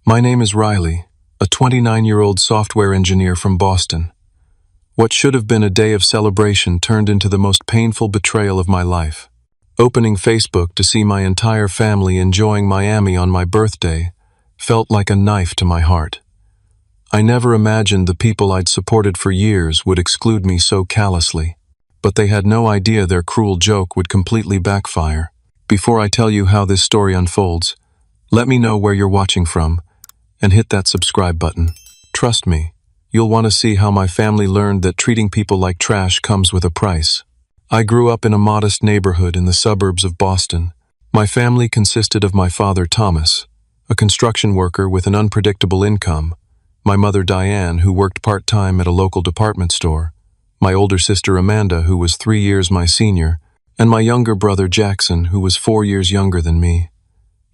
My name is Riley, a 29-year-old software engineer from Boston. What should have been a day of celebration turned into the most painful betrayal of my life. Opening Facebook to see my entire family enjoying Miami on my birthday felt like a knife to my heart. I never imagined the people I'd supported for years would exclude me so callously, but they had no idea their cruel joke would completely backfire. Before I tell you how this story unfolds, let me know where you're watching from, and hit that subscribe button. Trust me, you'll want to see how my family learned that treating people like trash comes with a price. I grew up in a modest neighborhood in the suburbs of Boston. My family consisted of my father, Thomas, a construction worker with an unpredictable income, my mother, Diane, who worked part-time at a local department store, my older sister, Amanda, who was 3 years my senior, and my younger brother, Jackson, who was 4 years younger than me.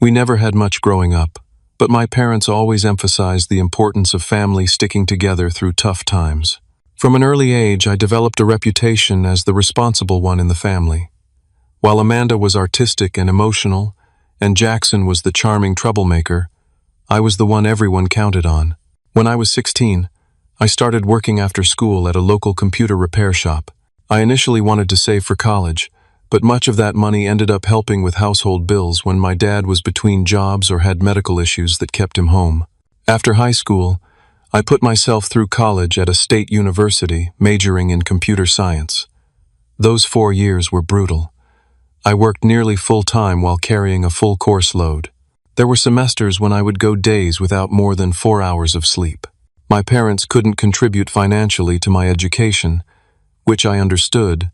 We never had much growing up, but my parents always emphasized the importance of family sticking together through tough times. From an early age, I developed a reputation as the responsible one in the family. While Amanda was artistic and emotional, and Jackson was the charming troublemaker, I was the one everyone counted on. When I was 16, I started working after school at a local computer repair shop. I initially wanted to save for college, but much of that money ended up helping with household bills when my dad was between jobs or had medical issues that kept him home. After high school, I put myself through college at a state university, majoring in computer science. Those 4 years were brutal. I worked nearly full-time while carrying a full course load. There were semesters when I would go days without more than 4 hours of sleep. My parents couldn't contribute financially to my education, which I understood,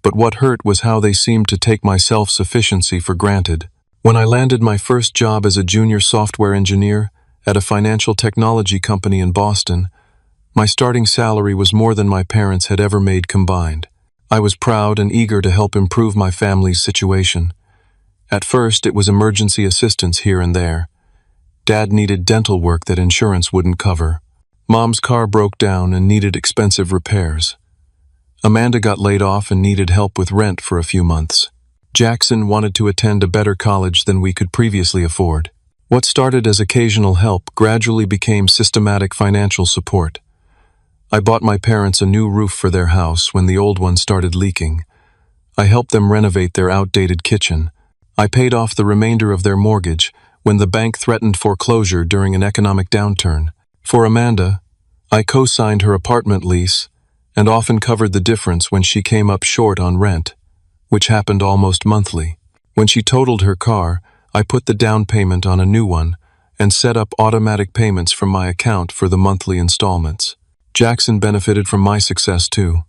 but what hurt was how they seemed to take my self-sufficiency for granted. When I landed my first job as a junior software engineer at a financial technology company in Boston, my starting salary was more than my parents had ever made combined. I was proud and eager to help improve my family's situation. At first, it was emergency assistance here and there. Dad needed dental work that insurance wouldn't cover. Mom's car broke down and needed expensive repairs. Amanda got laid off and needed help with rent for a few months. Jackson wanted to attend a better college than we could previously afford. What started as occasional help gradually became systematic financial support. I bought my parents a new roof for their house when the old one started leaking. I helped them renovate their outdated kitchen. I paid off the remainder of their mortgage when the bank threatened foreclosure during an economic downturn. For Amanda, I co-signed her apartment lease and often covered the difference when she came up short on rent, which happened almost monthly. When she totaled her car, I put the down payment on a new one and set up automatic payments from my account for the monthly installments. Jackson benefited from my success too.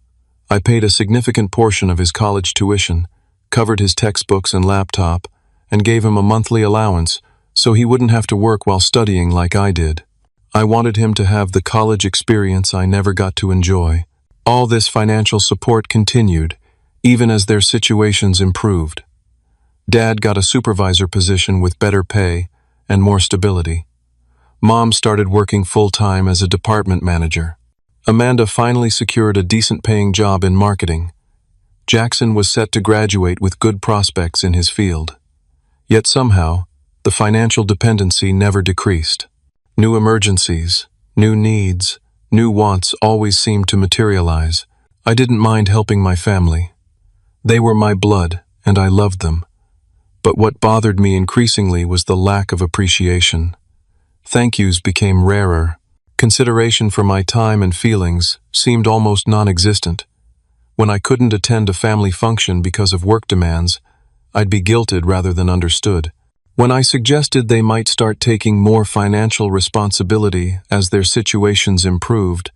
I paid a significant portion of his college tuition, covered his textbooks and laptop, and gave him a monthly allowance so he wouldn't have to work while studying like I did. I wanted him to have the college experience I never got to enjoy. All this financial support continued, even as their situations improved. Dad got a supervisor position with better pay and more stability. Mom started working full-time as a department manager. Amanda finally secured a decent-paying job in marketing. Jackson was set to graduate with good prospects in his field. Yet somehow, the financial dependency never decreased. New emergencies, new needs, new wants always seemed to materialize. I didn't mind helping my family. They were my blood, and I loved them. But what bothered me increasingly was the lack of appreciation. Thank yous became rarer. Consideration for my time and feelings seemed almost non-existent. When I couldn't attend a family function because of work demands, I'd be guilted rather than understood. When I suggested they might start taking more financial responsibility as their situations improved,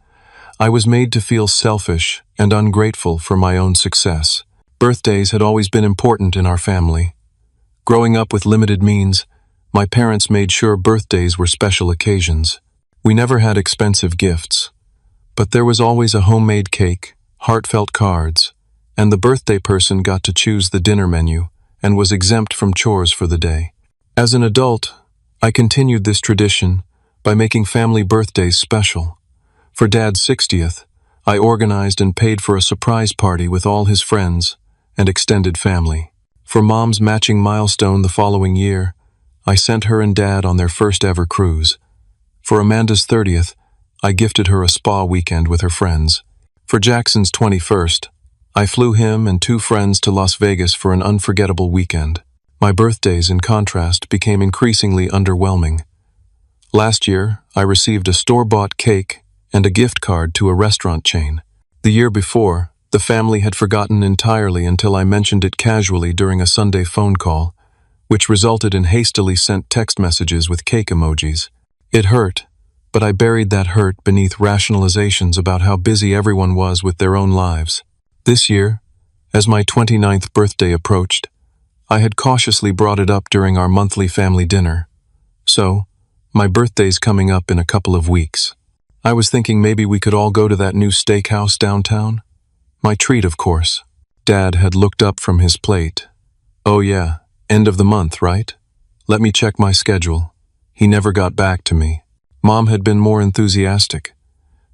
I was made to feel selfish and ungrateful for my own success. Birthdays had always been important in our family. Growing up with limited means, my parents made sure birthdays were special occasions. We never had expensive gifts, but there was always a homemade cake, heartfelt cards, and the birthday person got to choose the dinner menu and was exempt from chores for the day. As an adult, I continued this tradition by making family birthdays special. For Dad's 60th, I organized and paid for a surprise party with all his friends and extended family. For Mom's matching milestone the following year, I sent her and Dad on their first ever cruise. For Amanda's 30th, I gifted her a spa weekend with her friends. For Jackson's 21st, I flew him and 2 friends to Las Vegas for an unforgettable weekend. My birthdays, in contrast, became increasingly underwhelming. Last year, I received a store-bought cake and a gift card to a restaurant chain. The year before, the family had forgotten entirely until I mentioned it casually during a Sunday phone call, which resulted in hastily sent text messages with cake emojis. It hurt, but I buried that hurt beneath rationalizations about how busy everyone was with their own lives. This year, as my 29th birthday approached, I had cautiously brought it up during our monthly family dinner. So, my birthday's coming up in a couple of weeks. I was thinking maybe we could all go to that new steakhouse downtown. My treat, of course. Dad had looked up from his plate. Oh yeah, end of the month, right? Let me check my schedule. He never got back to me. Mom had been more enthusiastic.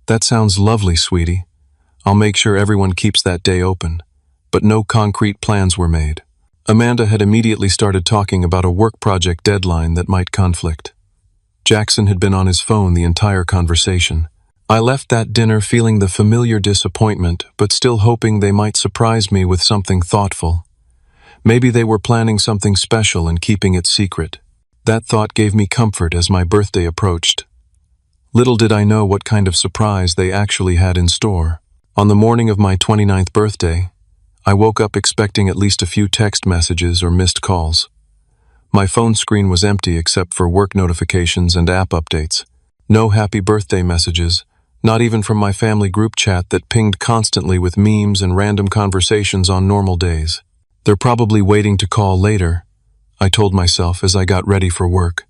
That sounds lovely, sweetie. I'll make sure everyone keeps that day open. But no concrete plans were made. Amanda had immediately started talking about a work project deadline that might conflict. Jackson had been on his phone the entire conversation. I left that dinner feeling the familiar disappointment, but still hoping they might surprise me with something thoughtful. Maybe they were planning something special and keeping it secret. That thought gave me comfort as my birthday approached. Little did I know what kind of surprise they actually had in store. On the morning of my 29th birthday, I woke up expecting at least a few text messages or missed calls. My phone screen was empty except for work notifications and app updates. No happy birthday messages, not even from my family group chat that pinged constantly with memes and random conversations on normal days. They're probably waiting to call later, I told myself as I got ready for work.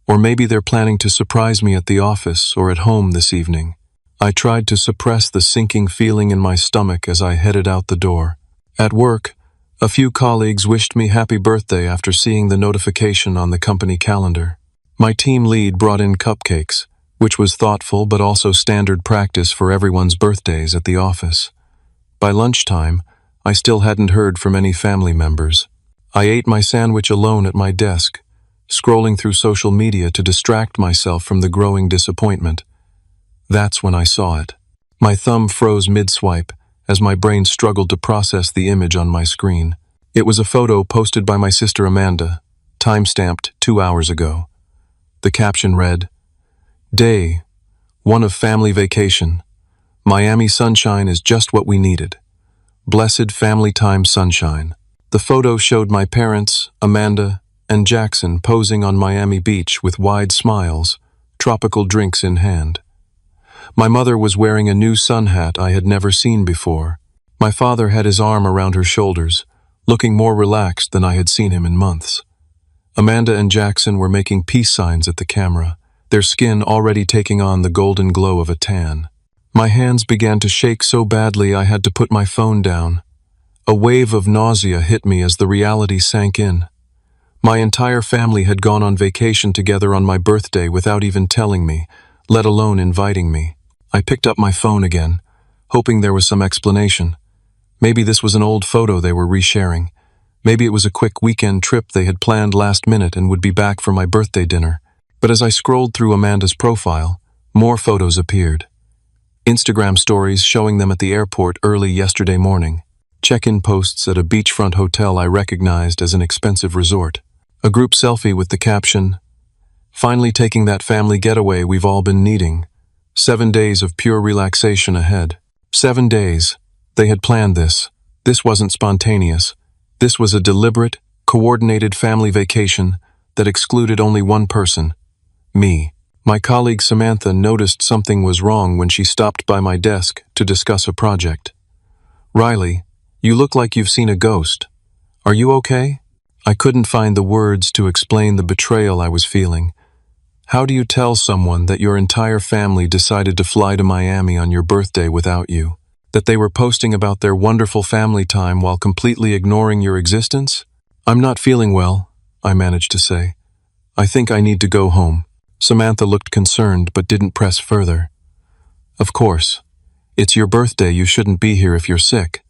Or maybe they're planning to surprise me at the office or at home this evening. I tried to suppress the sinking feeling in my stomach as I headed out the door. At work, a few colleagues wished me happy birthday after seeing the notification on the company calendar. My team lead brought in cupcakes, which was thoughtful but also standard practice for everyone's birthdays at the office. By lunchtime, I still hadn't heard from any family members. I ate my sandwich alone at my desk, scrolling through social media to distract myself from the growing disappointment. That's when I saw it. My thumb froze mid-swipe as my brain struggled to process the image on my screen. It was a photo posted by my sister Amanda, time-stamped 2 hours ago. The caption read, "Day 1 of family vacation. Miami sunshine is just what we needed. Blessed family time sunshine." The photo showed my parents, Amanda, and Jackson posing on Miami Beach with wide smiles, tropical drinks in hand. My mother was wearing a new sun hat I had never seen before. My father had his arm around her shoulders, looking more relaxed than I had seen him in months. Amanda and Jackson were making peace signs at the camera, their skin already taking on the golden glow of a tan. My hands began to shake so badly I had to put my phone down. A wave of nausea hit me as the reality sank in. My entire family had gone on vacation together on my birthday without even telling me, let alone inviting me. I picked up my phone again, hoping there was some explanation. Maybe this was an old photo they were resharing. Maybe it was a quick weekend trip they had planned last minute and would be back for my birthday dinner. But as I scrolled through Amanda's profile, more photos appeared. Instagram stories showing them at the airport early yesterday morning. Check-in posts at a beachfront hotel I recognized as an expensive resort. A group selfie with the caption, "Finally taking that family getaway we've all been needing. 7 days of pure relaxation ahead." 7 days. They had planned this. This wasn't spontaneous. This was a deliberate, coordinated family vacation that excluded only one person. Me. My colleague Samantha noticed something was wrong when she stopped by my desk to discuss a project. "Riley, you look like you've seen a ghost. Are you okay?" I couldn't find the words to explain the betrayal I was feeling. How do you tell someone that your entire family decided to fly to Miami on your birthday without you? That they were posting about their wonderful family time while completely ignoring your existence? "I'm not feeling well," I managed to say. "I think I need to go home." Samantha looked concerned but didn't press further. "Of course. It's your birthday, you shouldn't be here if you're sick.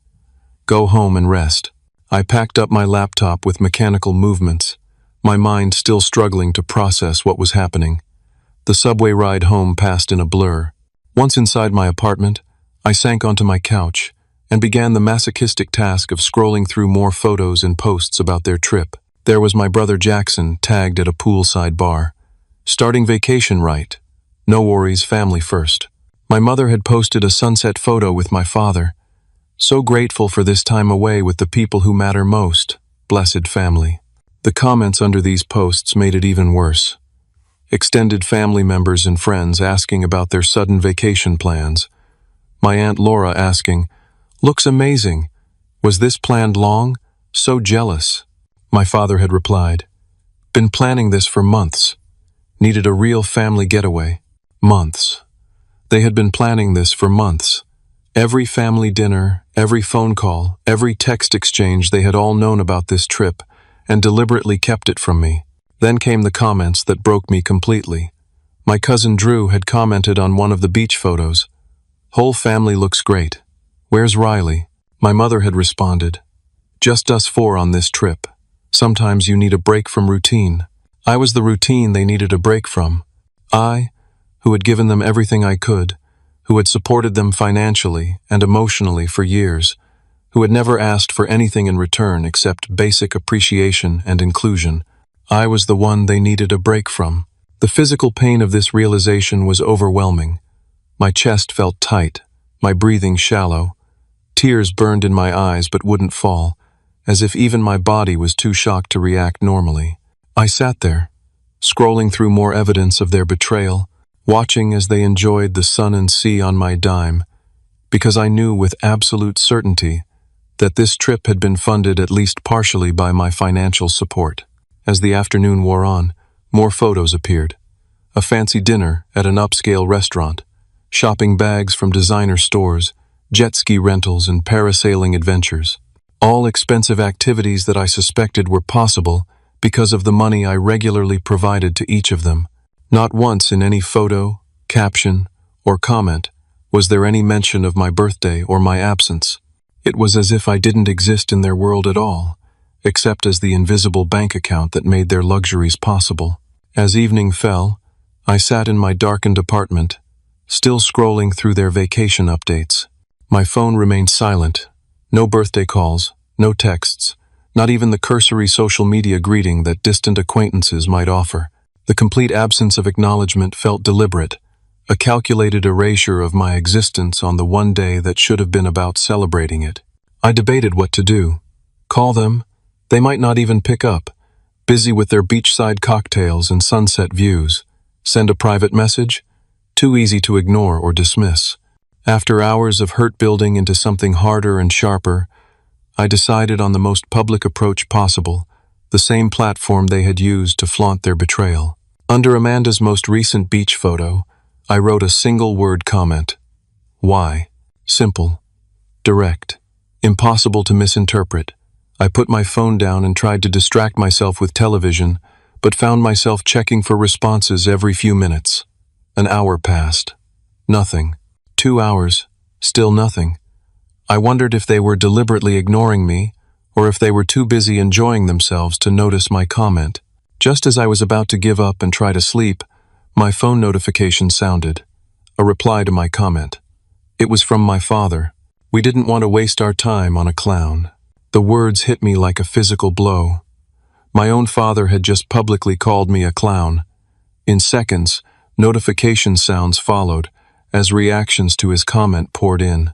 Go home and rest." I packed up my laptop with mechanical movements, my mind still struggling to process what was happening. The subway ride home passed in a blur. Once inside my apartment, I sank onto my couch and began the masochistic task of scrolling through more photos and posts about their trip. There was my brother Jackson, tagged at a poolside bar. Starting vacation right. No worries, family first. My mother had posted a sunset photo with my father. So grateful for this time away with the people who matter most. Blessed family. The comments under these posts made it even worse. Extended family members and friends asking about their sudden vacation plans. My Aunt Laura asking, "Looks amazing. Was this planned long? So jealous." My father had replied, "Been planning this for months. Needed a real family getaway." Months. They had been planning this for months. Every family dinner, every phone call, every text exchange, they had all known about this trip and deliberately kept it from me. Then came the comments that broke me completely. My cousin Drew had commented on one of the beach photos. "Whole family looks great. Where's Riley?" My mother had responded, "Just us four on this trip. Sometimes you need a break from routine." I was the routine they needed a break from. I, who had given them everything I could, who had supported them financially and emotionally for years, who had never asked for anything in return except basic appreciation and inclusion. I was the one they needed a break from. The physical pain of this realization was overwhelming. My chest felt tight, my breathing shallow. Tears burned in my eyes but wouldn't fall, as if even my body was too shocked to react normally. I sat there, scrolling through more evidence of their betrayal, watching as they enjoyed the sun and sea on my dime, because I knew with absolute certainty that this trip had been funded at least partially by my financial support. As the afternoon wore on, more photos appeared. A fancy dinner at an upscale restaurant, shopping bags from designer stores, jet ski rentals and parasailing adventures. All expensive activities that I suspected were possible because of the money I regularly provided to each of them. Not once in any photo, caption, or comment was there any mention of my birthday or my absence. It was as if I didn't exist in their world at all, except as the invisible bank account that made their luxuries possible. As evening fell, I sat in my darkened apartment, still scrolling through their vacation updates. My phone remained silent. No birthday calls, no texts, not even the cursory social media greeting that distant acquaintances might offer. The complete absence of acknowledgement felt deliberate, a calculated erasure of my existence on the one day that should have been about celebrating it. I debated what to do. Call them? They might not even pick up, busy with their beachside cocktails and sunset views. Send a private message? Too easy to ignore or dismiss. After hours of hurt building into something harder and sharper, I decided on the most public approach possible, the same platform they had used to flaunt their betrayal. Under Amanda's most recent beach photo, I wrote a single-word comment. Why? Simple. Direct. Impossible to misinterpret. I put my phone down and tried to distract myself with television, but found myself checking for responses every few minutes. An hour passed. Nothing. 2 hours. Still nothing. I wondered if they were deliberately ignoring me, or if they were too busy enjoying themselves to notice my comment. Just as I was about to give up and try to sleep, my phone notification sounded. A reply to my comment. It was from my father. "We didn't want to waste our time on a clown." The words hit me like a physical blow. My own father had just publicly called me a clown. In seconds, notification sounds followed, as reactions to his comment poured in.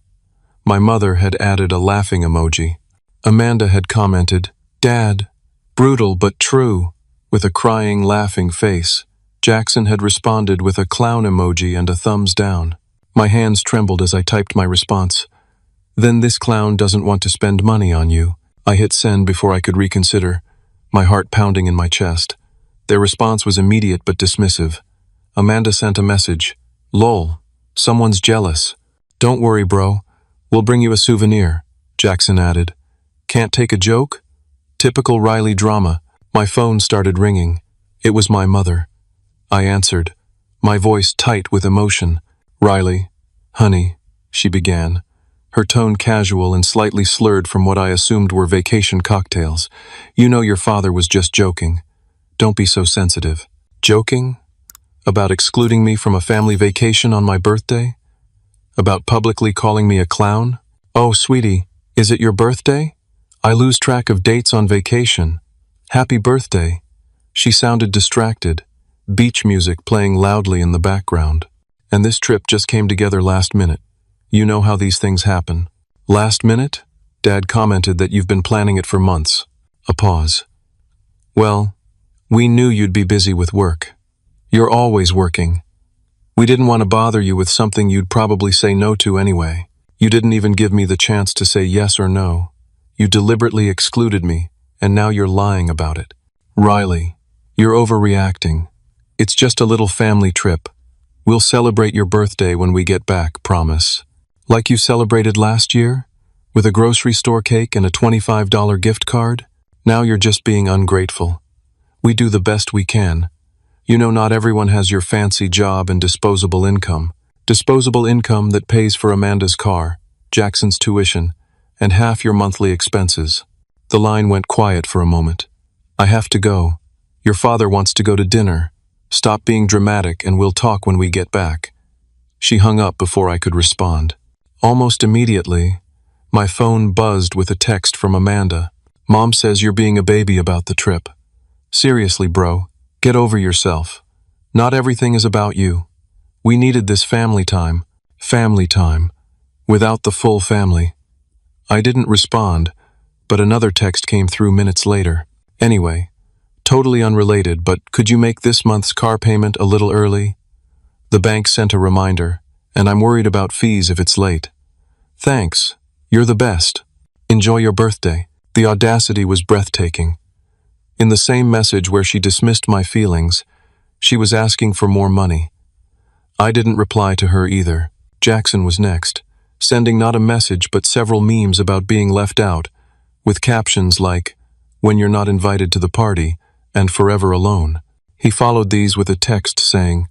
My mother had added a laughing emoji. Amanda had commented, "Dad, brutal but true," with a crying, laughing face. Jackson had responded with a clown emoji and a thumbs down. My hands trembled as I typed my response. "Then this clown doesn't want to spend money on you." I hit send before I could reconsider, my heart pounding in my chest. Their response was immediate but dismissive. Amanda sent a message. "Lol, someone's jealous." "Don't worry, bro. We'll bring you a souvenir," Jackson added. "Can't take a joke?" Typical Riley drama. My phone started ringing. It was my mother. I answered, my voice tight with emotion. "Riley, honey," she began, her tone casual and slightly slurred from what I assumed were vacation cocktails. "You know your father was just joking. Don't be so sensitive." "Joking?" About excluding me from a family vacation on my birthday? About publicly calling me a clown? Oh, sweetie, is it your birthday? I lose track of dates on vacation. Happy birthday. She sounded distracted, beach music playing loudly in the background. And this trip just came together last minute. You know how these things happen. Last minute? Dad commented that you've been planning it for months. A pause. Well, we knew you'd be busy with work. You're always working. We didn't want to bother you with something you'd probably say no to anyway. You didn't even give me the chance to say yes or no. You deliberately excluded me, and now you're lying about it. Riley, you're overreacting. It's just a little family trip. We'll celebrate your birthday when we get back, promise. Like you celebrated last year? With a grocery store cake and a $25 gift card? Now you're just being ungrateful. We do the best we can. You know not everyone has your fancy job and disposable income. Disposable income that pays for Amanda's car, Jackson's tuition, and half your monthly expenses. The line went quiet for a moment. I have to go. Your father wants to go to dinner. Stop being dramatic and we'll talk when we get back. She hung up before I could respond. Almost immediately, my phone buzzed with a text from Amanda. Mom says you're being a baby about the trip. Seriously, bro, get over yourself. Not everything is about you. We needed this family time. Family time. Without the full family. I didn't respond, but another text came through minutes later. Anyway, totally unrelated, but could you make this month's car payment a little early? The bank sent a reminder, and I'm worried about fees if it's late. Thanks. You're the best. Enjoy your birthday. The audacity was breathtaking. In the same message where she dismissed my feelings, she was asking for more money. I didn't reply to her either. Jackson was next, sending not a message but several memes about being left out, with captions like, "When you're not invited to the party," and "Forever alone." He followed these with a text saying,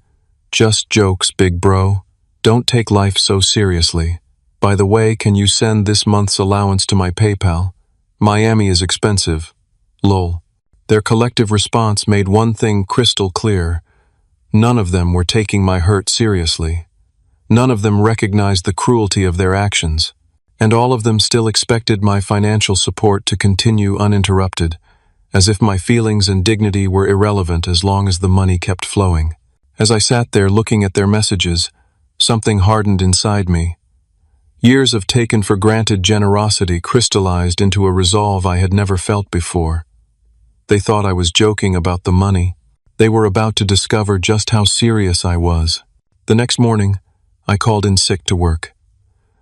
"Just jokes, big bro. Don't take life so seriously. By the way, can you send this month's allowance to my PayPal? Miami is expensive. Lol." Their collective response made one thing crystal clear. None of them were taking my hurt seriously. None of them recognized the cruelty of their actions. And all of them still expected my financial support to continue uninterrupted, as if my feelings and dignity were irrelevant as long as the money kept flowing. As I sat there looking at their messages, something hardened inside me. Years of taken-for-granted generosity crystallized into a resolve I had never felt before. They thought I was joking about the money. They were about to discover just how serious I was. The next morning, I called in sick to work.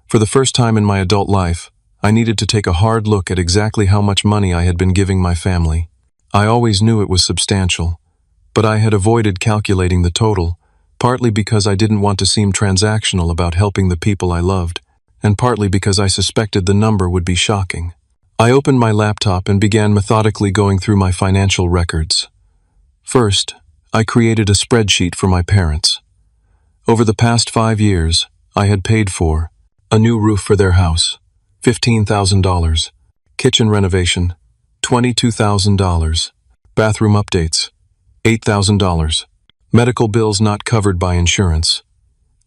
For the first time in my adult life, I needed to take a hard look at exactly how much money I had been giving my family. I always knew it was substantial, but I had avoided calculating the total, partly because I didn't want to seem transactional about helping the people I loved, and partly because I suspected the number would be shocking. I opened my laptop and began methodically going through my financial records. First, I created a spreadsheet for my parents. Over the past 5 years, I had paid for a new roof for their house, $15,000, kitchen renovation, $22,000, bathroom updates, $8,000, medical bills not covered by insurance,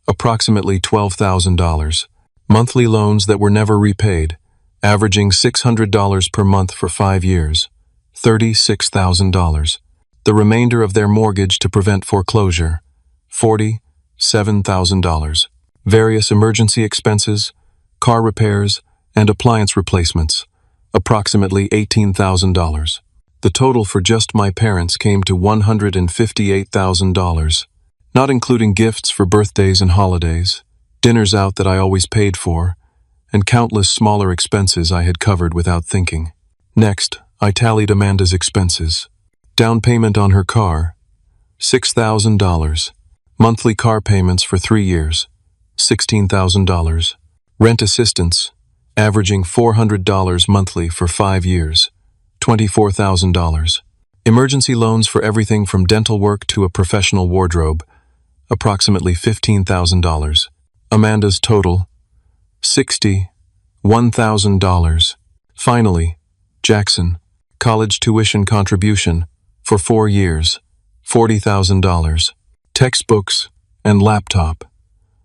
approximately $12,000, monthly loans that were never repaid, averaging $600 per month for 5 years, $36,000. The remainder of their mortgage to prevent foreclosure, $47,000. Various emergency expenses, car repairs, and appliance replacements, approximately $18,000. The total for just my parents came to $158,000, not including gifts for birthdays and holidays, dinners out that I always paid for, and countless smaller expenses I had covered without thinking. Next, I tallied Amanda's expenses. Down payment on her car, $6,000. Monthly car payments for 3 years, $16,000. Rent assistance, averaging $400 monthly for 5 years, $24,000. Emergency loans for everything from dental work to a professional wardrobe, approximately $15,000. Amanda's total, $61,000. Finally, Jackson, college tuition contribution for 4 years, $40,000. textbooks, and laptop.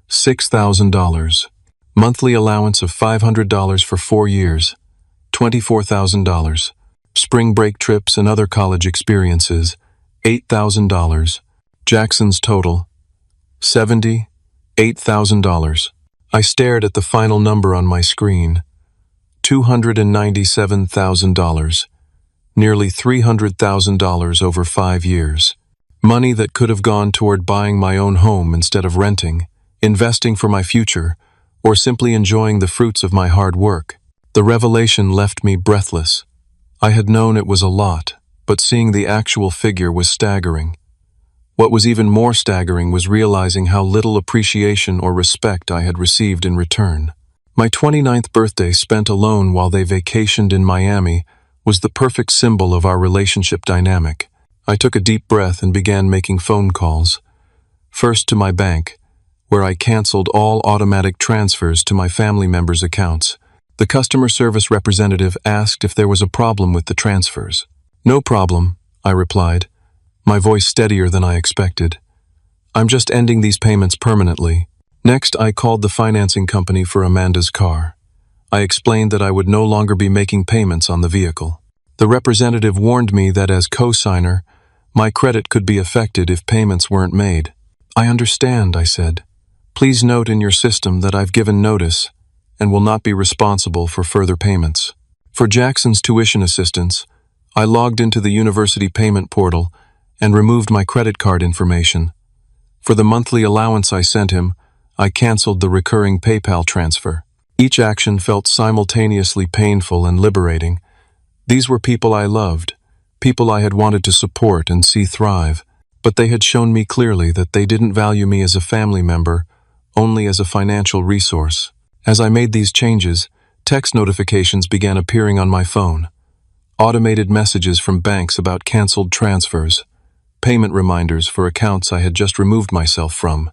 $6,000. Monthly allowance of $500 for 4 years. $24,000. Spring break trips and other college experiences. $8,000. Jackson's total. $78,000. I stared at the final number on my screen. $297,000. Nearly $300,000 over 5 years. Money that could have gone toward buying my own home instead of renting, investing for my future, or simply enjoying the fruits of my hard work. The revelation left me breathless. I had known it was a lot, but seeing the actual figure was staggering. What was even more staggering was realizing how little appreciation or respect I had received in return. My 29th birthday spent alone while they vacationed in Miami was the perfect symbol of our relationship dynamic. I took a deep breath and began making phone calls. First to my bank, where I canceled all automatic transfers to my family members' accounts. The customer service representative asked if there was a problem with the transfers. "No problem," I replied, my voice steadier than I expected. "I'm just ending these payments permanently." Next, I called the financing company for Amanda's car. I explained that I would no longer be making payments on the vehicle. The representative warned me that as co-signer, my credit could be affected if payments weren't made. "I understand," I said. "Please note in your system that I've given notice and will not be responsible for further payments." For Jackson's tuition assistance, I logged into the university payment portal and removed my credit card information. For the monthly allowance I sent him, I canceled the recurring PayPal transfer. Each action felt simultaneously painful and liberating. These were people I loved, people I had wanted to support and see thrive, but they had shown me clearly that they didn't value me as a family member, only as a financial resource. As I made these changes, text notifications began appearing on my phone. Automated messages from banks about canceled transfers, payment reminders for accounts I had just removed myself from.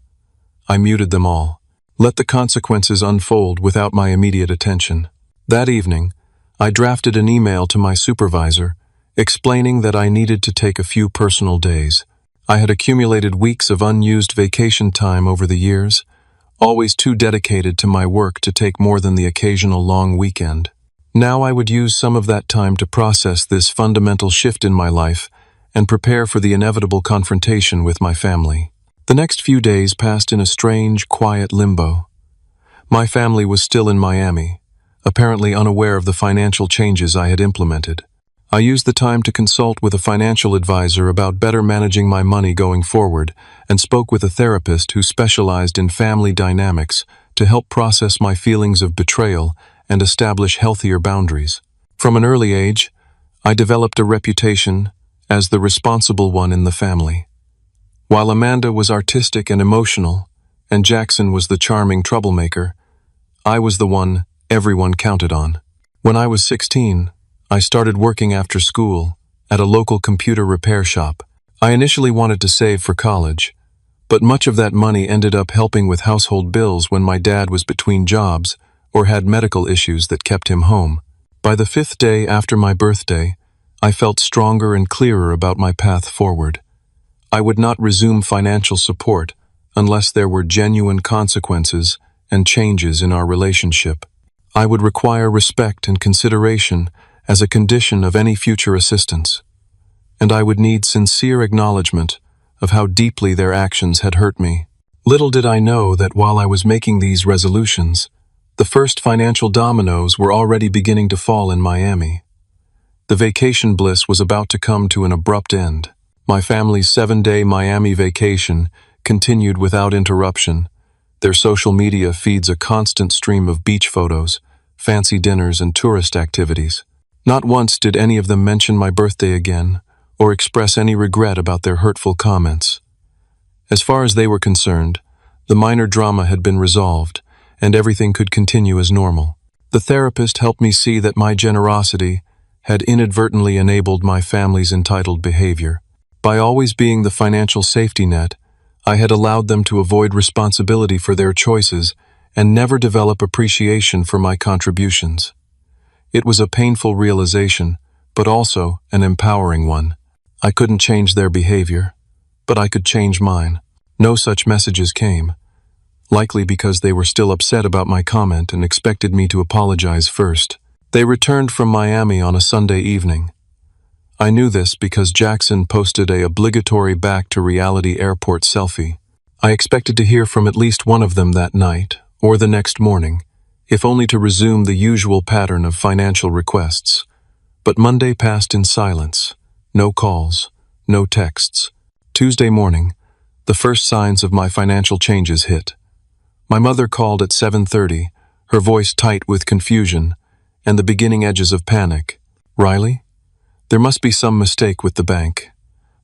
I muted them all. Let the consequences unfold without my immediate attention. That evening, I drafted an email to my supervisor, explaining that I needed to take a few personal days. I had accumulated weeks of unused vacation time over the years, always too dedicated to my work to take more than the occasional long weekend. Now I would use some of that time to process this fundamental shift in my life and prepare for the inevitable confrontation with my family. The next few days passed in a strange, quiet limbo. My family was still in Miami, apparently unaware of the financial changes I had implemented. I used the time to consult with a financial advisor about better managing my money going forward and spoke with a therapist who specialized in family dynamics to help process my feelings of betrayal and establish healthier boundaries. From an early age, I developed a reputation as the responsible one in the family. While Amanda was artistic and emotional, and Jackson was the charming troublemaker, I was the one everyone counted on. When I was 16, I started working after school at a local computer repair shop. I initially wanted to save for college, but much of that money ended up helping with household bills when my dad was between jobs or had medical issues that kept him home. By the 5th day after my birthday, I felt stronger and clearer about my path forward. I would not resume financial support unless there were genuine consequences and changes in our relationship. I would require respect and consideration as a condition of any future assistance, and I would need sincere acknowledgement of how deeply their actions had hurt me. Little did I know that while I was making these resolutions, the first financial dominoes were already beginning to fall in Miami. The vacation bliss was about to come to an abrupt end. My family's 7-day Miami vacation continued without interruption. Their social media feeds a constant stream of beach photos, fancy dinners, and tourist activities. Not once did any of them mention my birthday again or express any regret about their hurtful comments. As far as they were concerned, the minor drama had been resolved and everything could continue as normal. The therapist helped me see that my generosity had inadvertently enabled my family's entitled behavior. By always being the financial safety net, I had allowed them to avoid responsibility for their choices and never develop appreciation for my contributions. It was a painful realization, but also an empowering one. I couldn't change their behavior, but I could change mine. No such messages came, likely because they were still upset about my comment and expected me to apologize first. They returned from Miami on a Sunday evening. I knew this because Jackson posted a obligatory back-to-reality airport selfie. I expected to hear from at least one of them that night, or the next morning, if only to resume the usual pattern of financial requests. But Monday passed in silence. No calls, no texts. Tuesday morning, the first signs of my financial changes hit. My mother called at 7:30, her voice tight with confusion and the beginning edges of panic. "Riley? There must be some mistake with the bank.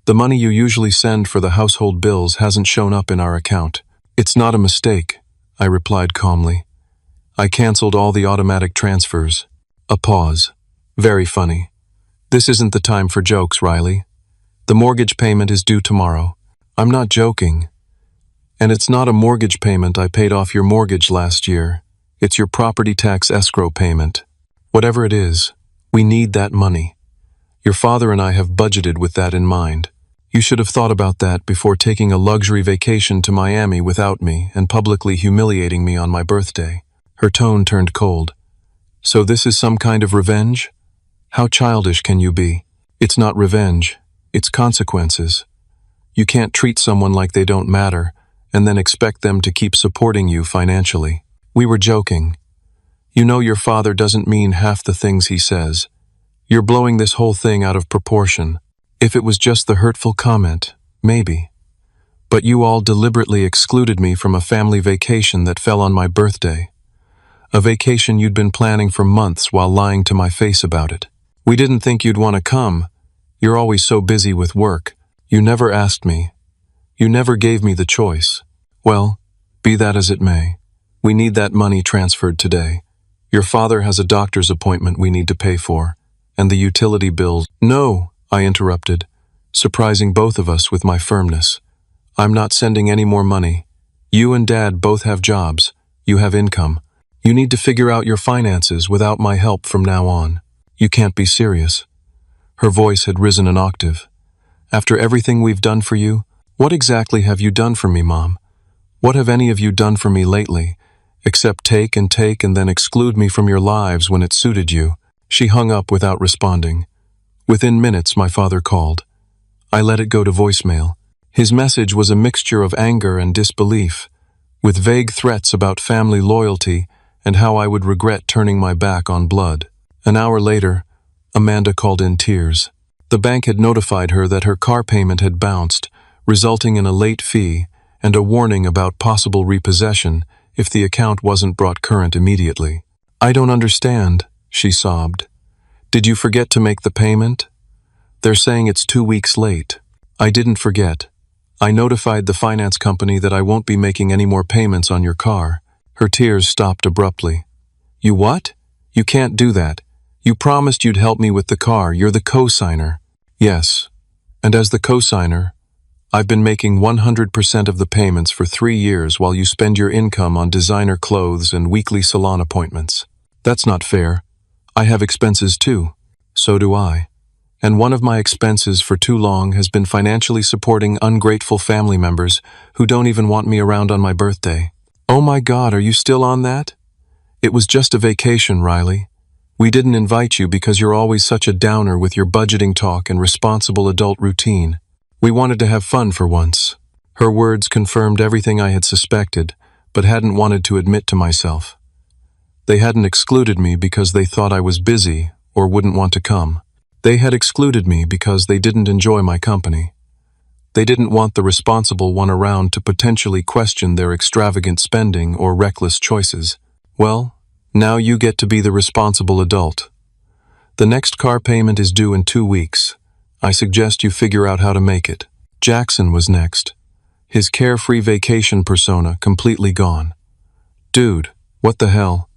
The money you usually send for the household bills hasn't shown up in our account." "It's not a mistake," I replied calmly. "I canceled all the automatic transfers." A pause. "Very funny. This isn't the time for jokes, Riley. The mortgage payment is due tomorrow." "I'm not joking. And it's not a mortgage payment. I paid off your mortgage last year. It's your property tax escrow payment. Whatever it is, we need that money. Your father and I have budgeted with that in mind. You should have thought about that before taking a luxury vacation to Miami without me and publicly humiliating me on my birthday." Her tone turned cold. "So this is some kind of revenge? How childish can you be? It's not revenge. It's consequences. You can't treat someone like they don't matter and then expect them to keep supporting you financially." "We were joking. You know your father doesn't mean half the things he says. You're blowing this whole thing out of proportion. If it was just the hurtful comment, maybe. But you all deliberately excluded me from a family vacation that fell on my birthday. A vacation you'd been planning for months while lying to my face about it. We didn't think you'd want to come. You're always so busy with work. You never asked me. You never gave me the choice. Well, be that as it may, we need that money transferred today. Your father has a doctor's appointment we need to pay for, and the utility bills." "No," I interrupted, surprising both of us with my firmness. "I'm not sending any more money. You and Dad both have jobs. You have income. You need to figure out your finances without my help from now on. You can't be serious." Her voice had risen an octave. "After everything we've done for you, what exactly have you done for me, Mom? What have any of you done for me lately, except take and then exclude me from your lives when it suited you?" She hung up without responding. Within minutes, my father called. I let it go to voicemail. His message was a mixture of anger and disbelief, with vague threats about family loyalty and how I would regret turning my back on blood. An hour later, Amanda called in tears. The bank had notified her that her car payment had bounced, resulting in a late fee and a warning about possible repossession if the account wasn't brought current immediately. "I don't understand," she sobbed. "Did you forget to make the payment? They're saying it's 2 weeks late." "I didn't forget. I notified the finance company that I won't be making any more payments on your car." Her tears stopped abruptly. "You what? You can't do that. You promised you'd help me with the car. You're the co-signer." "Yes, and as the co-signer, I've been making 100% of the payments for 3 years while you spend your income on designer clothes and weekly salon appointments. That's not fair. I have expenses too." "So do I. And one of my expenses for too long has been financially supporting ungrateful family members who don't even want me around on my birthday." "Oh my God, are you still on that?" "It was just a vacation, Riley. We didn't invite you because you're always such a downer with your budgeting talk and responsible adult routine. We wanted to have fun for once." Her words confirmed everything I had suspected, but hadn't wanted to admit to myself. They hadn't excluded me because they thought I was busy or wouldn't want to come. They had excluded me because they didn't enjoy my company. They didn't want the responsible one around to potentially question their extravagant spending or reckless choices. Well, now you get to be the responsible adult. The next car payment is due in 2 weeks. I suggest you figure out how to make it. Jackson was next, his carefree vacation persona completely gone. "Dude, what the hell?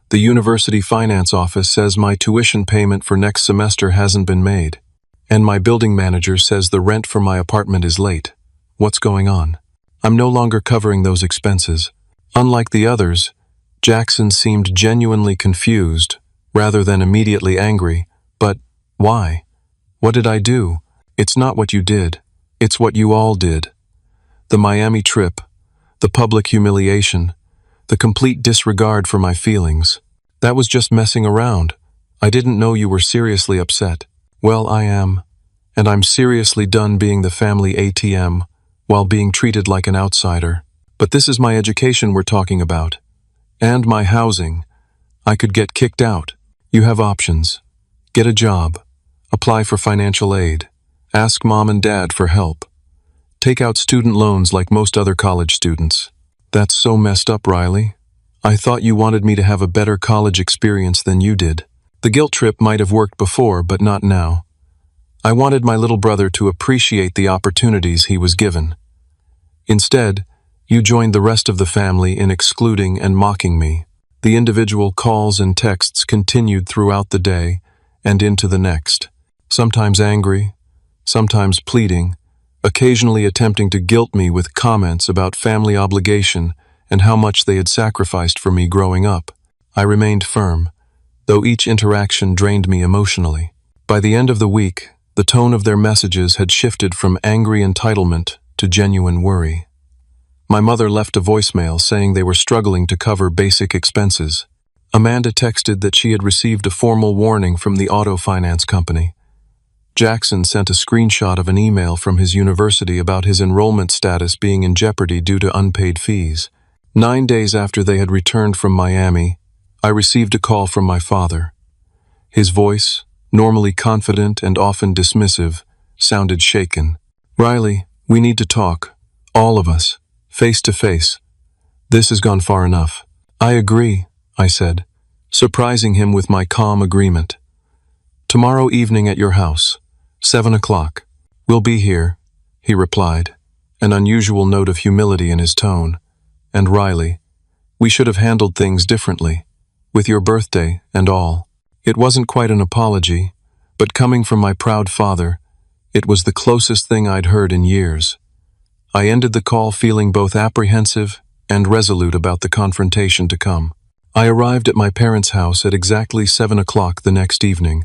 The university finance office says my tuition payment for next semester hasn't been made, and my building manager says the rent for my apartment is late. What's going on? I'm no longer covering those expenses." Unlike the others, Jackson seemed genuinely confused, rather than immediately angry. "But why? What did I do?" "It's not what you did. It's what you all did. The Miami trip, the public humiliation, the complete disregard for my feelings. That was just messing around. I didn't know you were seriously upset. Well, I am. And I'm seriously done being the family ATM while being treated like an outsider. But this is my education we're talking about. And my housing. I could get kicked out. You have options. Get a job. Apply for financial aid. Ask mom and dad for help. Take out student loans like most other college students. That's so messed up, Riley. I thought you wanted me to have a better college experience than you did. The guilt trip might have worked before, but not now. I wanted my little brother to appreciate the opportunities he was given. Instead, you joined the rest of the family in excluding and mocking me. The individual calls and texts continued throughout the day and into the next, sometimes angry, sometimes pleading, occasionally attempting to guilt me with comments about family obligation and how much they had sacrificed for me growing up. I remained firm, though each interaction drained me emotionally. By the end of the week, the tone of their messages had shifted from angry entitlement to genuine worry. My mother left a voicemail saying they were struggling to cover basic expenses. Amanda texted that she had received a formal warning from the auto finance company. Jackson sent a screenshot of an email from his university about his enrollment status being in jeopardy due to unpaid fees. 9 days after they had returned from Miami, I received a call from my father. His voice, normally confident and often dismissive, sounded shaken. "Riley, we need to talk. All of us. Face to face. This has gone far enough." "I agree," I said, surprising him with my calm agreement. "Tomorrow evening at your house, 7 o'clock. We'll be here," he replied, an unusual note of humility in his tone. "And Riley, we should have handled things differently, with your birthday and all." It wasn't quite an apology, but coming from my proud father, it was the closest thing I'd heard in years. I ended the call feeling both apprehensive and resolute about the confrontation to come. I arrived at my parents' house at exactly 7 o'clock the next evening,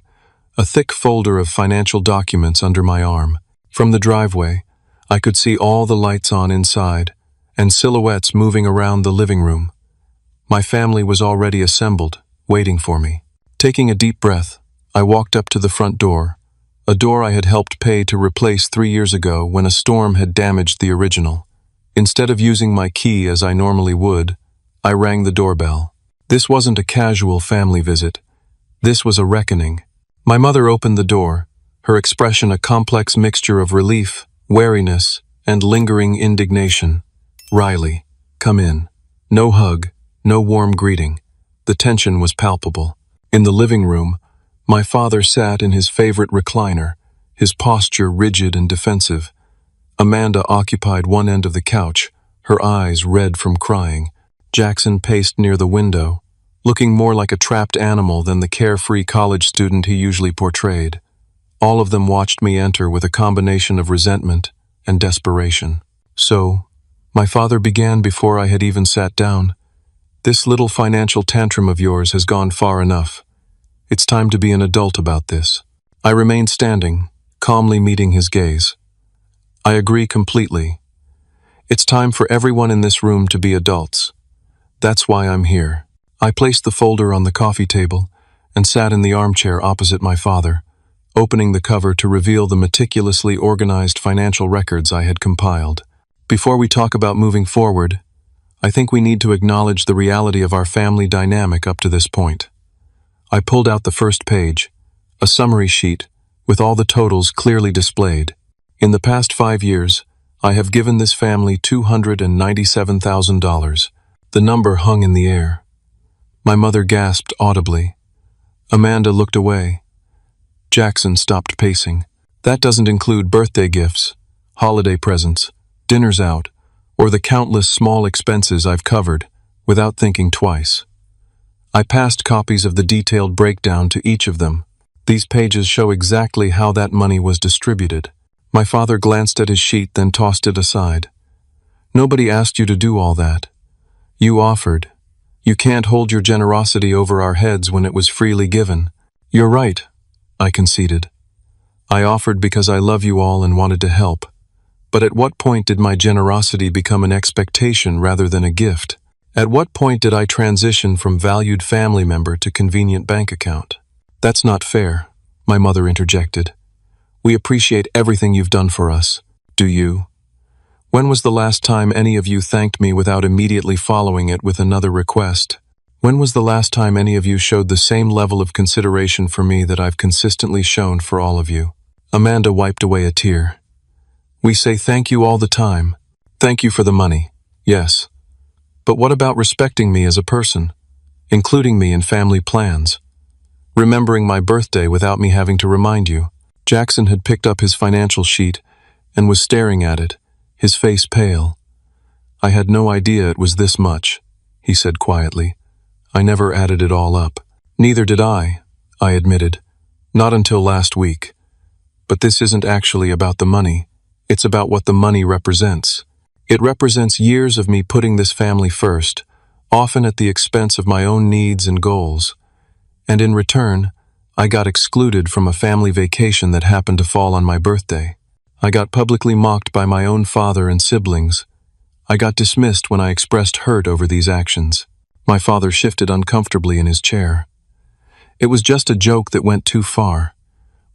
a thick folder of financial documents under my arm. From the driveway, I could see all the lights on inside and silhouettes moving around the living room. My family was already assembled, waiting for me. Taking a deep breath, I walked up to the front door, a door I had helped pay to replace 3 years ago when a storm had damaged the original. Instead of using my key as I normally would, I rang the doorbell. This wasn't a casual family visit. This was a reckoning. My mother opened the door, her expression a complex mixture of relief, wariness, and lingering indignation. "Riley, come in." No hug, no warm greeting. The tension was palpable. In the living room, my father sat in his favorite recliner, his posture rigid and defensive. Amanda occupied one end of the couch, her eyes red from crying. Jackson paced near the window, looking more like a trapped animal than the carefree college student he usually portrayed. All of them watched me enter with a combination of resentment and desperation. "So, my father began before I had even sat down. This little financial tantrum of yours has gone far enough. It's time to be an adult about this." I remained standing, calmly meeting his gaze. "I agree completely. It's time for everyone in this room to be adults. That's why I'm here." I placed the folder on the coffee table and sat in the armchair opposite my father, opening the cover to reveal the meticulously organized financial records I had compiled. "Before we talk about moving forward, I think we need to acknowledge the reality of our family dynamic up to this point." I pulled out the first page, a summary sheet with all the totals clearly displayed. In the past 5 years, I have given this family $297,000. The number hung in the air. My mother gasped audibly. Amanda looked away. Jackson stopped pacing. "That doesn't include birthday gifts, holiday presents, dinners out, or the countless small expenses I've covered without thinking twice." I passed copies of the detailed breakdown to each of them. These pages show exactly how that money was distributed. My father glanced at his sheet, then tossed it aside. "Nobody asked you to do all that. You offered. You can't hold your generosity over our heads when it was freely given." "You're right," I conceded. "I offered because I love you all and wanted to help. But at what point did my generosity become an expectation rather than a gift? At what point did I transition from valued family member to convenient bank account? That's not fair, my mother interjected. We appreciate everything you've done for us. Do you? When was the last time any of you thanked me without immediately following it with another request? When was the last time any of you showed the same level of consideration for me that I've consistently shown for all of you? Amanda wiped away a tear. We say thank you all the time. Thank you for the money, yes. But what about respecting me as a person, including me in family plans? Remembering my birthday without me having to remind you. Jackson had picked up his financial sheet and was staring at it, his face pale. I had no idea it was this much, he said quietly. I never added it all up. Neither did I admitted. Not until last week. But this isn't actually about the money. It's about what the money represents. It represents years of me putting this family first, often at the expense of my own needs and goals. And in return, I got excluded from a family vacation that happened to fall on my birthday. I got publicly mocked by my own father and siblings. I got dismissed when I expressed hurt over these actions. My father shifted uncomfortably in his chair. It was just a joke that went too far.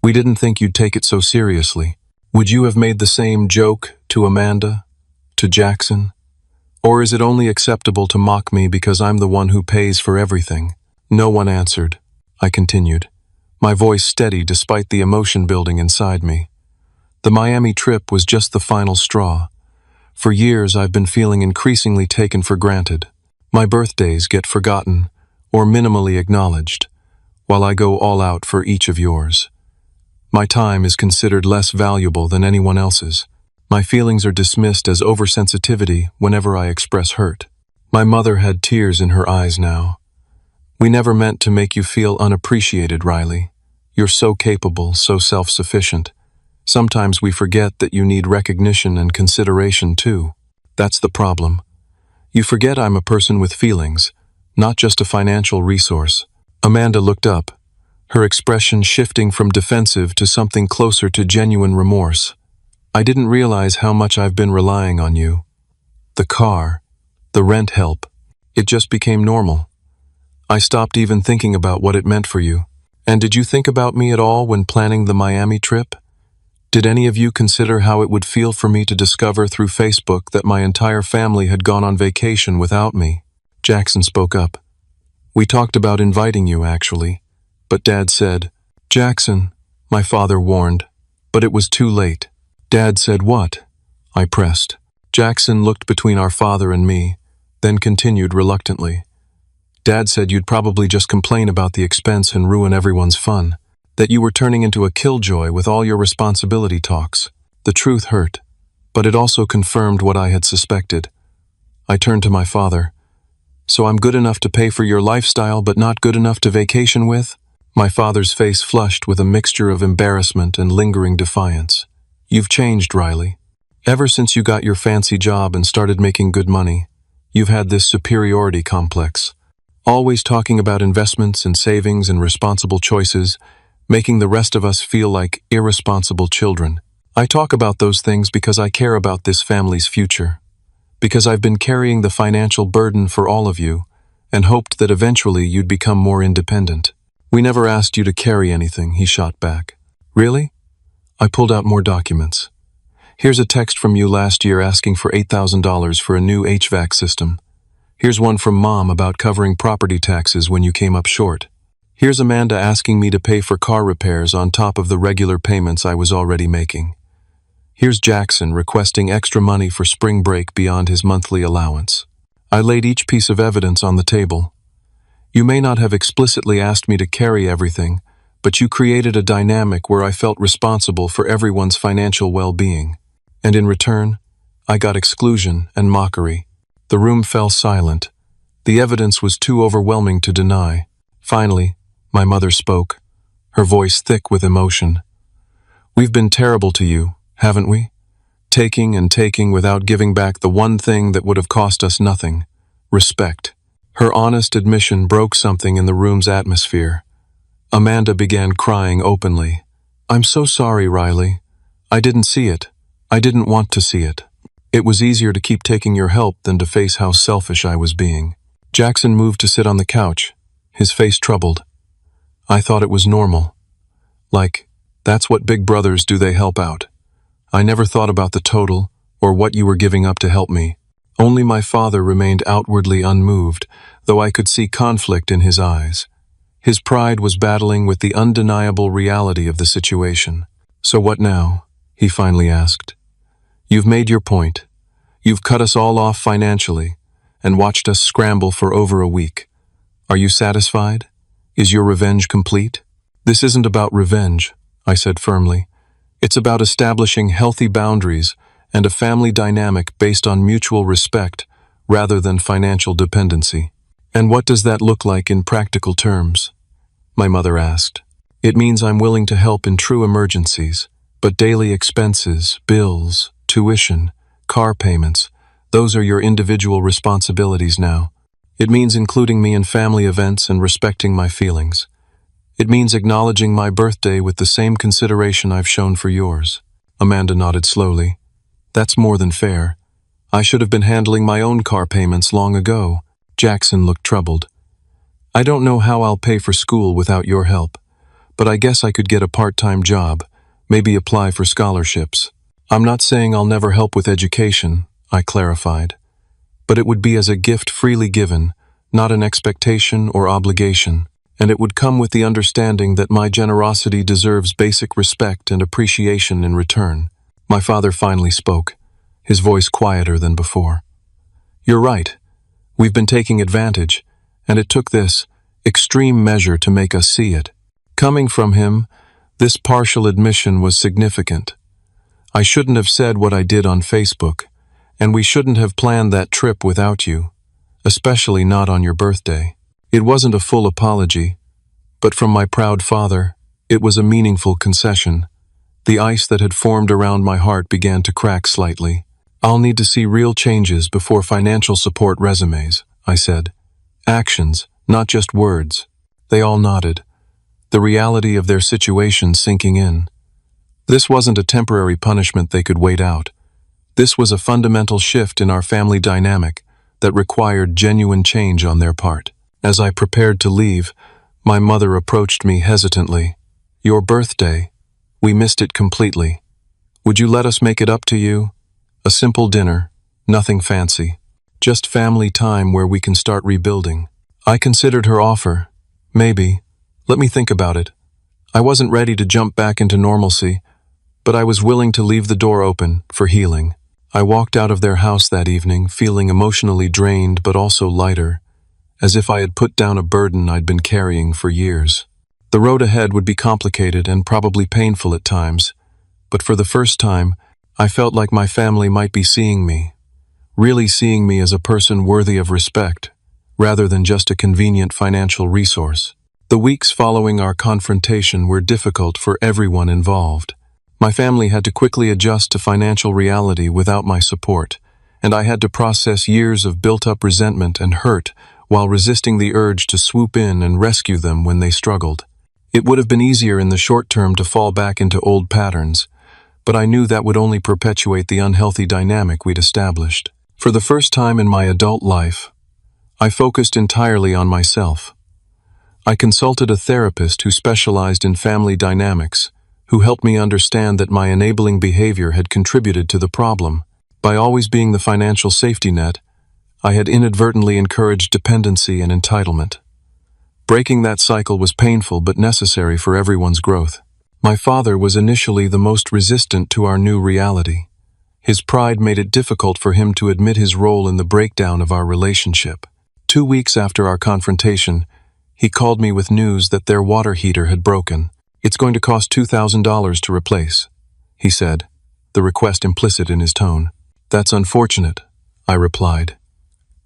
We didn't think you'd take it so seriously. Would you have made the same joke to Amanda? To Jackson? Or is it only acceptable to mock me because I'm the one who pays for everything? No one answered. I continued, my voice steady despite the emotion building inside me. The Miami trip was just the final straw. For years I've been feeling increasingly taken for granted. My birthdays get forgotten or minimally acknowledged, while I go all out for each of yours. My time is considered less valuable than anyone else's. My feelings are dismissed as oversensitivity whenever I express hurt. My mother had tears in her eyes now. We never meant to make you feel unappreciated, Riley. You're so capable, so self-sufficient. Sometimes we forget that you need recognition and consideration too. That's the problem. You forget I'm a person with feelings, not just a financial resource. Amanda looked up, her expression shifting from defensive to something closer to genuine remorse. I didn't realize how much I've been relying on you. The car, the rent help, it just became normal. I stopped even thinking about what it meant for you. And did you think about me at all when planning the Miami trip? Did any of you consider how it would feel for me to discover through Facebook that my entire family had gone on vacation without me? Jackson spoke up. We talked about inviting you, actually. But Dad said, Jackson, my father warned, but it was too late. Dad said what? I pressed. Jackson looked between our father and me, then continued reluctantly. Dad said you'd probably just complain about the expense and ruin everyone's fun. That you were turning into a killjoy with all your responsibility talks. The truth hurt, but it also confirmed what I had suspected. I turned to my father. So I'm good enough to pay for your lifestyle but not good enough to vacation with? My father's face flushed with a mixture of embarrassment and lingering defiance. You've changed, Riley. Ever since you got your fancy job and started making good money, you've had this superiority complex. Always talking about investments and savings and responsible choices, making the rest of us feel like irresponsible children. I talk about those things because I care about this family's future. Because I've been carrying the financial burden for all of you, and hoped that eventually you'd become more independent. We never asked you to carry anything, he shot back. Really? I pulled out more documents. Here's a text from you last year asking for $8,000 for a new HVAC system. Here's one from Mom about covering property taxes when you came up short. Here's Amanda asking me to pay for car repairs on top of the regular payments I was already making. Here's Jackson requesting extra money for spring break beyond his monthly allowance. I laid each piece of evidence on the table. You may not have explicitly asked me to carry everything, but you created a dynamic where I felt responsible for everyone's financial well-being. And in return, I got exclusion and mockery. The room fell silent. The evidence was too overwhelming to deny. Finally, my mother spoke, her voice thick with emotion. We've been terrible to you, haven't we? Taking and taking without giving back the one thing that would have cost us nothing, respect. Her honest admission broke something in the room's atmosphere. Amanda began crying openly. I'm so sorry, Riley. I didn't see it. I didn't want to see it. It was easier to keep taking your help than to face how selfish I was being. Jackson moved to sit on the couch, his face troubled. I thought it was normal. Like, that's what big brothers do, they help out. I never thought about the total, or what you were giving up to help me. Only my father remained outwardly unmoved, though I could see conflict in his eyes. His pride was battling with the undeniable reality of the situation. So what now? He finally asked. You've made your point. You've cut us all off financially, and watched us scramble for over a week. Are you satisfied? Is your revenge complete? This isn't about revenge, I said firmly. It's about establishing healthy boundaries and a family dynamic based on mutual respect rather than financial dependency. And what does that look like in practical terms? My mother asked. It means I'm willing to help in true emergencies, but daily expenses, bills, tuition, car payments, those are your individual responsibilities now. It means including me in family events and respecting my feelings. It means acknowledging my birthday with the same consideration I've shown for yours. Amanda nodded slowly. That's more than fair. I should have been handling my own car payments long ago. Jackson looked troubled. I don't know how I'll pay for school without your help, but I guess I could get a part-time job, maybe apply for scholarships. I'm not saying I'll never help with education, I clarified, but it would be as a gift freely given, not an expectation or obligation, and it would come with the understanding that my generosity deserves basic respect and appreciation in return. My father finally spoke, his voice quieter than before. You're right. We've been taking advantage, and it took this extreme measure to make us see it. Coming from him, this partial admission was significant. I shouldn't have said what I did on Facebook, and we shouldn't have planned that trip without you, especially not on your birthday. It wasn't a full apology, but from my proud father, it was a meaningful concession. The ice that had formed around my heart began to crack slightly. I'll need to see real changes before financial support resumes, I said. Actions, not just words. They all nodded, the reality of their situation sinking in. This wasn't a temporary punishment they could wait out. This was a fundamental shift in our family dynamic that required genuine change on their part. As I prepared to leave, my mother approached me hesitantly. Your birthday. We missed it completely. Would you let us make it up to you? A simple dinner, nothing fancy. Just family time where we can start rebuilding. I considered her offer. Maybe. Let me think about it. I wasn't ready to jump back into normalcy, but I was willing to leave the door open for healing. I walked out of their house that evening, feeling emotionally drained but also lighter, as if I had put down a burden I'd been carrying for years. The road ahead would be complicated and probably painful at times, but for the first time, I felt like my family might be seeing me, really seeing me as a person worthy of respect, rather than just a convenient financial resource. The weeks following our confrontation were difficult for everyone involved. My family had to quickly adjust to financial reality without my support, and I had to process years of built-up resentment and hurt while resisting the urge to swoop in and rescue them when they struggled. It would have been easier in the short term to fall back into old patterns, but I knew that would only perpetuate the unhealthy dynamic we'd established. For the first time in my adult life, I focused entirely on myself. I consulted a therapist who specialized in family dynamics, who helped me understand that my enabling behavior had contributed to the problem. By always being the financial safety net, I had inadvertently encouraged dependency and entitlement. Breaking that cycle was painful but necessary for everyone's growth. My father was initially the most resistant to our new reality. His pride made it difficult for him to admit his role in the breakdown of our relationship. 2 weeks after our confrontation, he called me with news that their water heater had broken. It's going to cost $2,000 to replace, he said, the request implicit in his tone. That's unfortunate, I replied.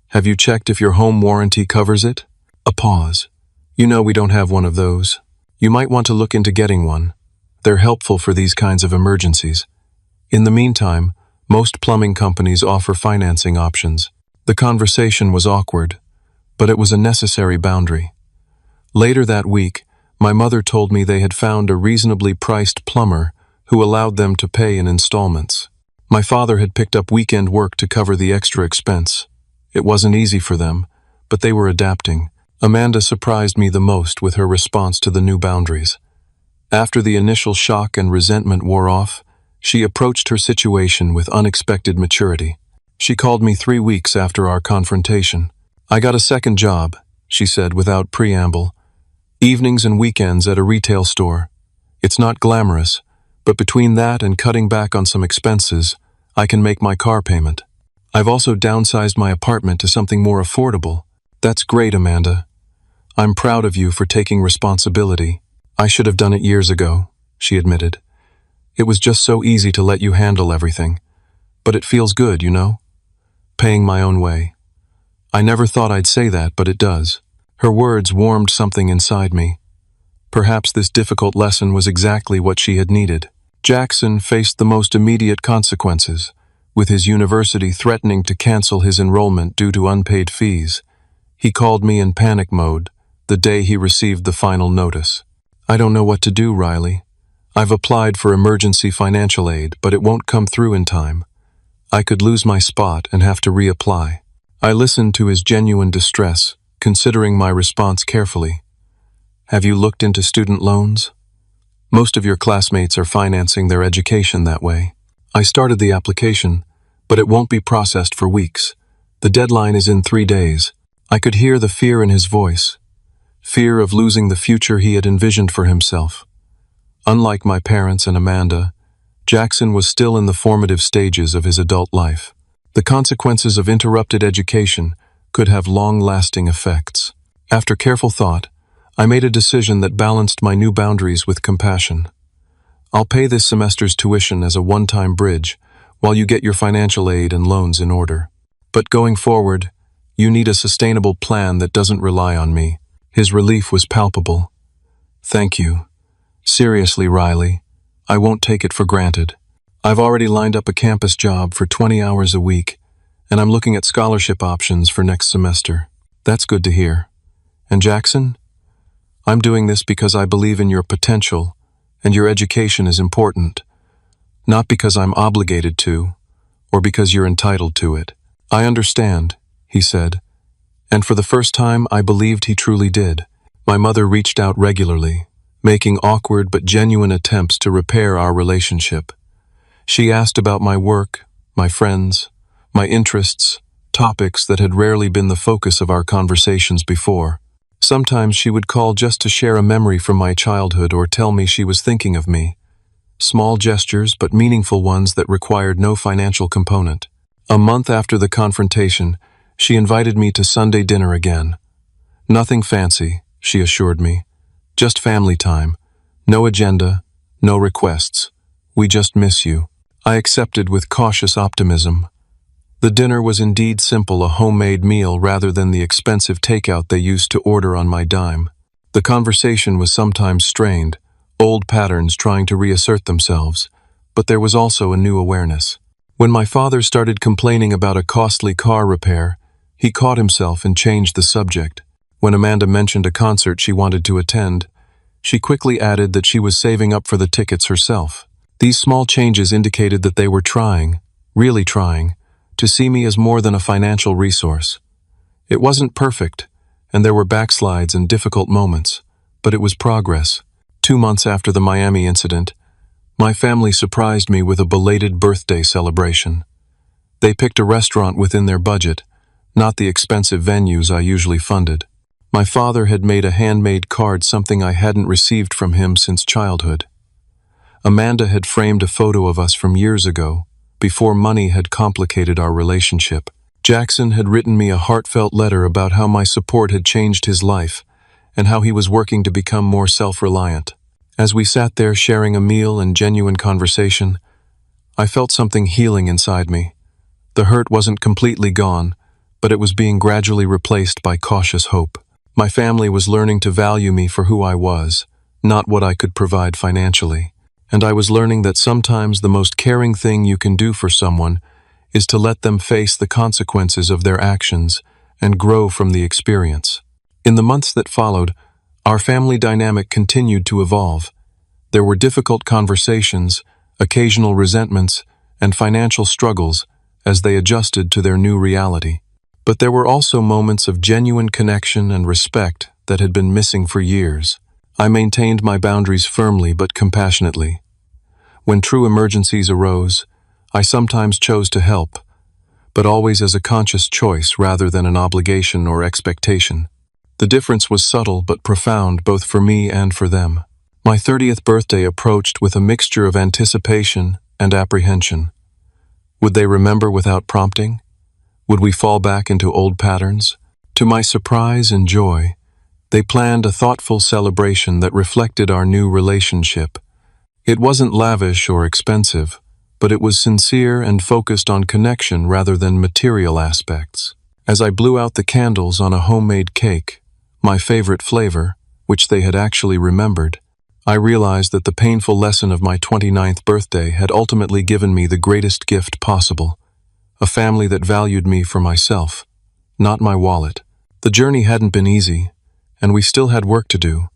Have you checked if your home warranty covers it? A pause. You know we don't have one of those. You might want to look into getting one. They're helpful for these kinds of emergencies. In the meantime, most plumbing companies offer financing options. The conversation was awkward, but it was a necessary boundary. Later that week, my mother told me they had found a reasonably priced plumber who allowed them to pay in installments. My father had picked up weekend work to cover the extra expense. It wasn't easy for them, but they were adapting. Amanda surprised me the most with her response to the new boundaries. After the initial shock and resentment wore off, she approached her situation with unexpected maturity. She called me 3 weeks after our confrontation. "I got a second job," she said without preamble. "Evenings and weekends at a retail store. It's not glamorous, but between that and cutting back on some expenses, I can make my car payment. I've also downsized my apartment to something more affordable." "That's great, Amanda. I'm proud of you for taking responsibility." "I should have done it years ago," she admitted. "It was just so easy to let you handle everything. But it feels good, you know? Paying my own way." I never thought I'd say that, but it does. Her words warmed something inside me. Perhaps this difficult lesson was exactly what she had needed. Jackson faced the most immediate consequences, with his university threatening to cancel his enrollment due to unpaid fees. He called me in panic mode the day he received the final notice. "I don't know what to do, Riley. I've applied for emergency financial aid, but it won't come through in time. I could lose my spot and have to reapply." I listened to his genuine distress, considering my response carefully. "Have you looked into student loans? Most of your classmates are financing their education that way." "I started the application, but it won't be processed for weeks. The deadline is in 3 days." I could hear the fear in his voice. Fear of losing the future he had envisioned for himself. Unlike my parents and Amanda, Jackson was still in the formative stages of his adult life. The consequences of interrupted education could have long-lasting effects. After careful thought, I made a decision that balanced my new boundaries with compassion. "I'll pay this semester's tuition as a one-time bridge while you get your financial aid and loans in order. But going forward, you need a sustainable plan that doesn't rely on me." His relief was palpable. "Thank you. Seriously, Riley, I won't take it for granted. I've already lined up a campus job for 20 hours a week, and I'm looking at scholarship options for next semester." "That's good to hear. And Jackson? I'm doing this because I believe in your potential, and your education is important. Not because I'm obligated to, or because you're entitled to it." "I understand," he said, and for the first time I believed he truly did. My mother reached out regularly, making awkward but genuine attempts to repair our relationship. She asked about my work, my friends, my interests, topics that had rarely been the focus of our conversations before. Sometimes she would call just to share a memory from my childhood or tell me she was thinking of me. Small gestures, but meaningful ones that required no financial component. A month after the confrontation, she invited me to Sunday dinner again. "Nothing fancy," she assured me. "Just family time. No agenda, no requests. We just miss you." I accepted with cautious optimism. The dinner was indeed simple, a homemade meal rather than the expensive takeout they used to order on my dime. The conversation was sometimes strained, old patterns trying to reassert themselves, but there was also a new awareness. When my father started complaining about a costly car repair, he caught himself and changed the subject. When Amanda mentioned a concert she wanted to attend, she quickly added that she was saving up for the tickets herself. These small changes indicated that they were trying, really trying, to see me as more than a financial resource. It wasn't perfect, and there were backslides and difficult moments, but it was progress. 2 months after the Miami incident, my family surprised me with a belated birthday celebration. They picked a restaurant within their budget, not the expensive venues I usually funded. My father had made a handmade card, something I hadn't received from him since childhood. Amanda had framed a photo of us from years ago, before money had complicated our relationship. Jackson had written me a heartfelt letter about how my support had changed his life, and how he was working to become more self-reliant. As we sat there sharing a meal and genuine conversation, I felt something healing inside me. The hurt wasn't completely gone, but it was being gradually replaced by cautious hope. My family was learning to value me for who I was, not what I could provide financially. And I was learning that sometimes the most caring thing you can do for someone is to let them face the consequences of their actions and grow from the experience. In the months that followed, our family dynamic continued to evolve. There were difficult conversations, occasional resentments, and financial struggles as they adjusted to their new reality. But there were also moments of genuine connection and respect that had been missing for years. I maintained my boundaries firmly but compassionately. When true emergencies arose, I sometimes chose to help, but always as a conscious choice rather than an obligation or expectation. The difference was subtle but profound both for me and for them. My 30th birthday approached with a mixture of anticipation and apprehension. Would they remember without prompting? Would we fall back into old patterns? To my surprise and joy, they planned a thoughtful celebration that reflected our new relationship. It wasn't lavish or expensive, but it was sincere and focused on connection rather than material aspects. As I blew out the candles on a homemade cake, my favorite flavor, which they had actually remembered, I realized that the painful lesson of my 29th birthday had ultimately given me the greatest gift possible, a family that valued me for myself, not my wallet. The journey hadn't been easy, and we still had work to do,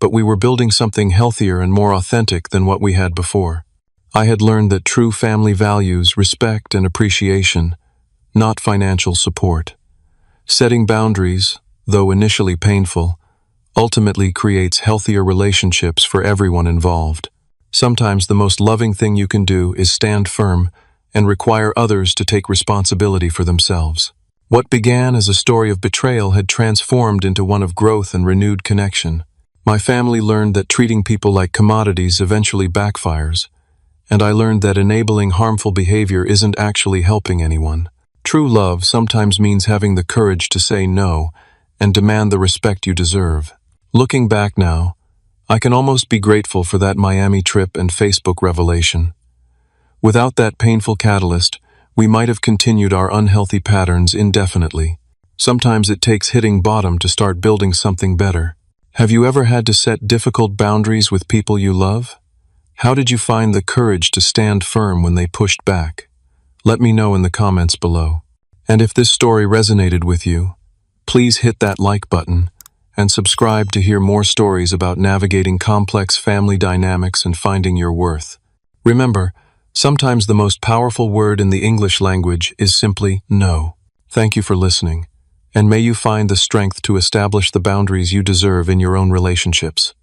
but we were building something healthier and more authentic than what we had before. I had learned that true family values respect and appreciation, not financial support. Setting boundaries, though initially painful, ultimately creates healthier relationships for everyone involved. Sometimes the most loving thing you can do is stand firm and require others to take responsibility for themselves. What began as a story of betrayal had transformed into one of growth and renewed connection. My family learned that treating people like commodities eventually backfires, and I learned that enabling harmful behavior isn't actually helping anyone. True love sometimes means having the courage to say no and demand the respect you deserve. Looking back now, I can almost be grateful for that Miami trip and Facebook revelation. Without that painful catalyst, we might have continued our unhealthy patterns indefinitely. Sometimes it takes hitting bottom to start building something better. Have you ever had to set difficult boundaries with people you love? How did you find the courage to stand firm when they pushed back? Let me know in the comments below. And if this story resonated with you, please hit that like button and subscribe to hear more stories about navigating complex family dynamics and finding your worth. Remember, sometimes the most powerful word in the English language is simply no. Thank you for listening, and may you find the strength to establish the boundaries you deserve in your own relationships.